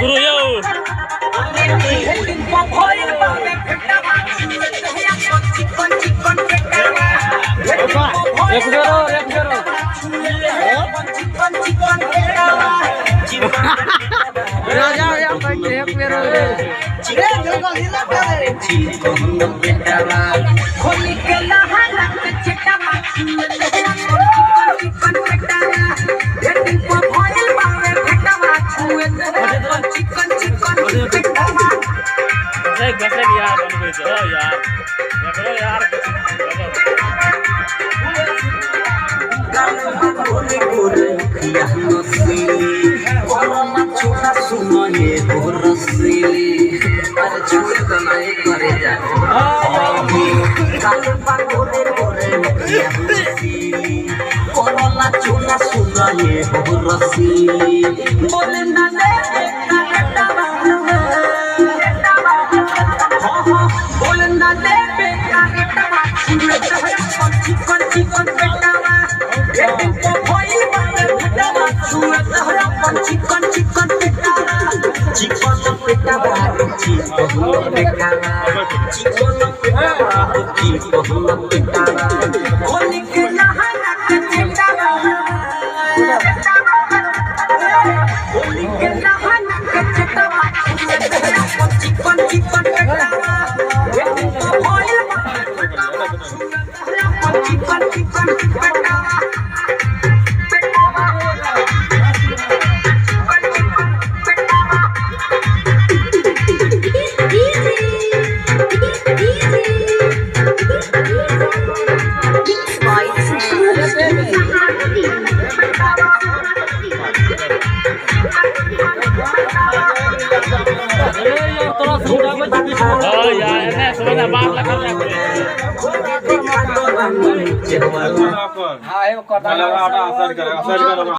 गुरु यो राजा या बैठे एक पेरो रे जगह हिला करे खोली के नहाला के चिट्टा माछी चिकन पेटावा हेडिंग पर भइल बावे फेटावा छुए चिकन पेटावा एक बसे यार बन गए हो यार देखो यार गोरे गोरे यहां से कोरोना छोटा सुनो ये रसीली अरे छुए तो नहीं करे जा काल पर गोरे गोरे यहां से कोरोना छोटा सुनो ये रसीली बोले ना ले काटावा बोले ना ले काटावा चिकन पेटावा चिकन पेटावा खोली के नहाला के चिट्टावा खोली के नहाला के चिट्टावा चिकन पेटावा चिकन पेटावा यार ने सोना बात लगा हां एगो कटा लगा आटा साइड कर